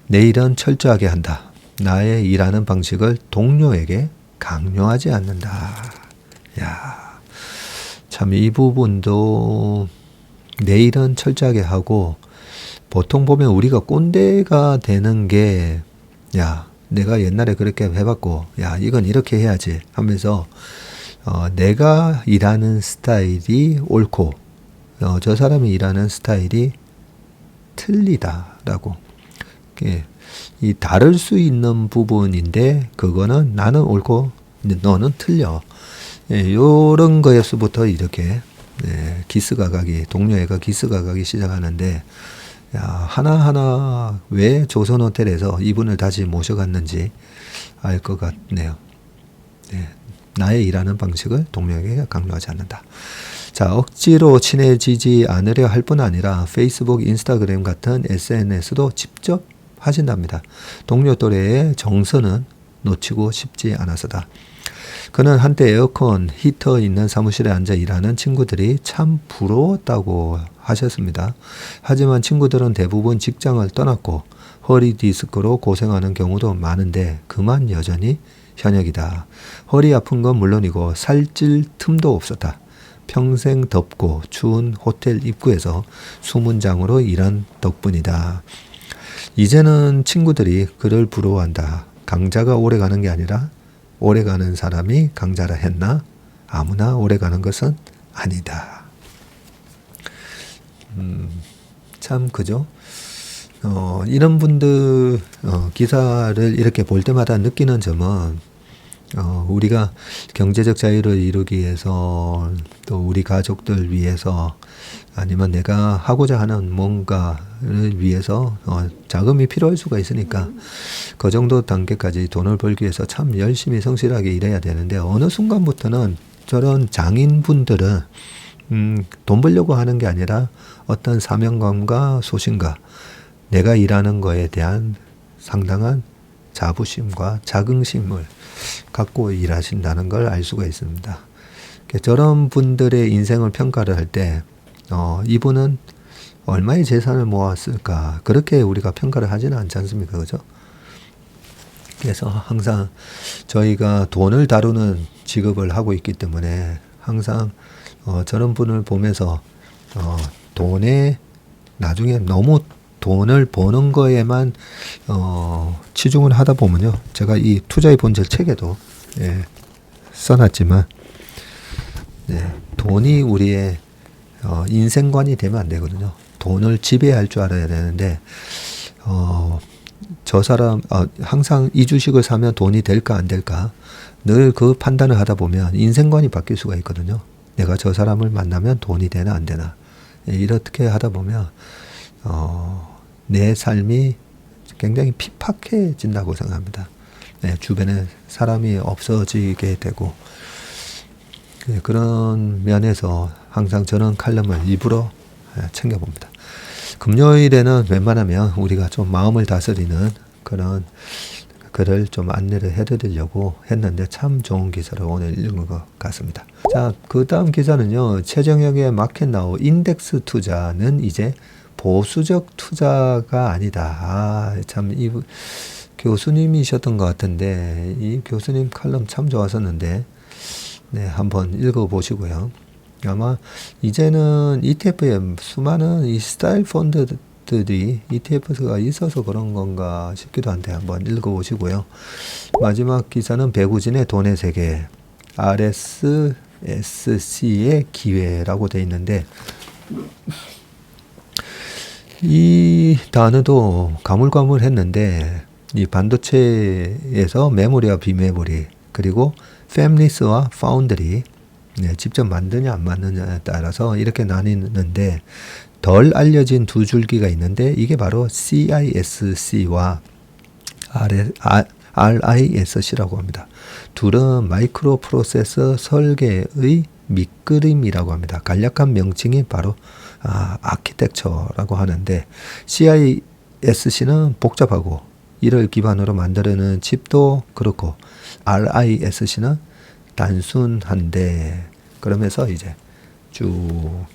내 일은 철저하게 한다. 나의 일하는 방식을 동료에게 강요하지 않는다. 야, 참 이 부분도 내 일은 철저하게 하고 보통 보면 우리가 꼰대가 되는 게 야, 내가 옛날에 그렇게 해봤고 야, 이건 이렇게 해야지 하면서 내가 일하는 스타일이 옳고 저 사람이 일하는 스타일이 틀리다라고 이 다를 수 있는 부분인데 그거는 나는 옳고 너는 틀려. 요런 거에서부터 이렇게 기스가각이 동료애가 기스가각이 시작하는데 야, 하나하나 왜 조선호텔에서 이분을 다시 모셔갔는지 알 것 같네요. 나의 일하는 방식을 동료에게 강요하지 않는다. 자, 억지로 친해지지 않으려 할 뿐 아니라 페이스북, 인스타그램 같은 SNS도 직접 하신답니다. 동료 또래의 정서는 놓치고 싶지 않아서다. 그는 한때 에어컨, 히터 있는 사무실에 앉아 일하는 친구들이 참 부러웠다고 하셨습니다. 하지만 친구들은 대부분 직장을 떠났고 허리 디스크로 고생하는 경우도 많은데 그만 여전히 현역이다. 허리 아픈 건 물론이고 살찔 틈도 없었다. 평생 덥고 추운 호텔 입구에서 수문장으로 일한 덕분이다. 이제는 친구들이 그를 부러워한다. 강자가 오래가는 게 아니라 오래가는 사람이 강자라 했나? 아무나 오래가는 것은 아니다. 참 그죠? 이런 분들 기사를 이렇게 볼 때마다 느끼는 점은 우리가 경제적 자유를 이루기 위해서 또 우리 가족들 위해서 아니면 내가 하고자 하는 뭔가를 위해서 자금이 필요할 수가 있으니까 그 정도 단계까지 돈을 벌기 위해서 참 열심히 성실하게 일해야 되는데 어느 순간부터는 저런 장인분들은 돈 벌려고 하는 게 아니라 어떤 사명감과 소신과 내가 일하는 거에 대한 상당한 자부심과 자긍심을 갖고 일하신다는 걸 알 수가 있습니다. 저런 분들의 인생을 평가를 할 때 이분은 얼마의 재산을 모았을까 그렇게 우리가 평가를 하지는 않지 않습니까? 그죠? 그래서 항상 저희가 돈을 다루는 직업을 하고 있기 때문에 항상 저런 분을 보면서 돈에 나중에 너무 돈을 버는 거에만 치중을 하다 보면요. 제가 이 투자의 본질 책에도 써놨지만 돈이 우리의 인생관이 되면 안 되거든요. 돈을 지배할 줄 알아야 되는데 저 사람 항상 이 주식을 사면 돈이 될까 안 될까 늘 그 판단을 하다 보면 인생관이 바뀔 수가 있거든요. 내가 저 사람을 만나면 돈이 되나 안 되나 이렇게 하다 보면 내 삶이 굉장히 핍박해진다고 생각합니다. 주변에 사람이 없어지게 되고 예, 그런 면에서 항상 저는 칼럼을 일부러 챙겨봅니다. 금요일에는 웬만하면 우리가 좀 마음을 다스리는 그런 글을 좀 안내를 해드리려고 했는데 참 좋은 기사를 오늘 읽은 것 같습니다. 자, 그 다음 기사는요. 최정혁의 마켓나우 인덱스 투자는 이제 보수적 투자가 아니다. 참 이 교수님이셨던 것 같은데 이 교수님 칼럼 참 좋았었는데 네, 한번 읽어보시고요. 아마 이제는 ETF에 수많은 이 스타일 펀드들이 ETF가 있어서 그런 건가 싶기도 한데 한번 읽어보시고요. 마지막 기사는 배구진의 돈의 세계 RSSC의 기회라고 되어 있는데 이 단어도 가물가물했는데 이 반도체에서 메모리와 비메모리 그리고 팹리스와 파운드리 직접 만드냐 안 만드냐에 따라서 이렇게 나뉘는데 덜 알려진 두 줄기가 있는데 이게 바로 CISC와 RISC라고 합니다. 둘은 마이크로 프로세서 설계의 밑그림이라고 합니다. 간략한 명칭이 바로 아키텍처라고 하는데 CISC는 복잡하고 이를 기반으로 만드는 칩도 그렇고 RISC는 단순한데 그러면서 이제 쭉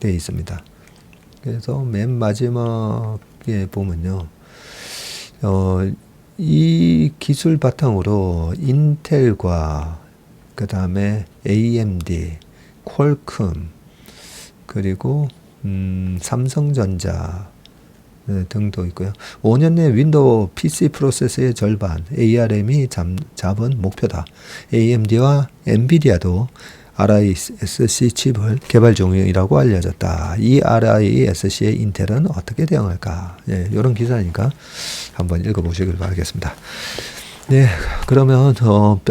되어 있습니다. 그래서 맨 마지막에 보면요. 이 기술 바탕으로 인텔과 그 다음에 AMD, 퀄컴 그리고 삼성전자 등도 있고요. 5년 내 윈도우 PC 프로세서의 절반 ARM이 잡은 목표다. AMD와 엔비디아도 RISC 칩을 개발 중이라고 알려졌다. 이 RISC의 인텔은 어떻게 대응할까? 예, 이런 기사니까 한번 읽어보시길 바라겠습니다. 네, 그러면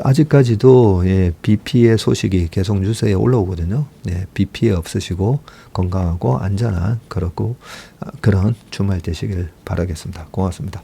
아직까지도 비 피해 소식이 계속 뉴스에 올라오거든요. 네, 비 피해 없으시고 건강하고 안전한 그런 주말 되시길 바라겠습니다. 고맙습니다.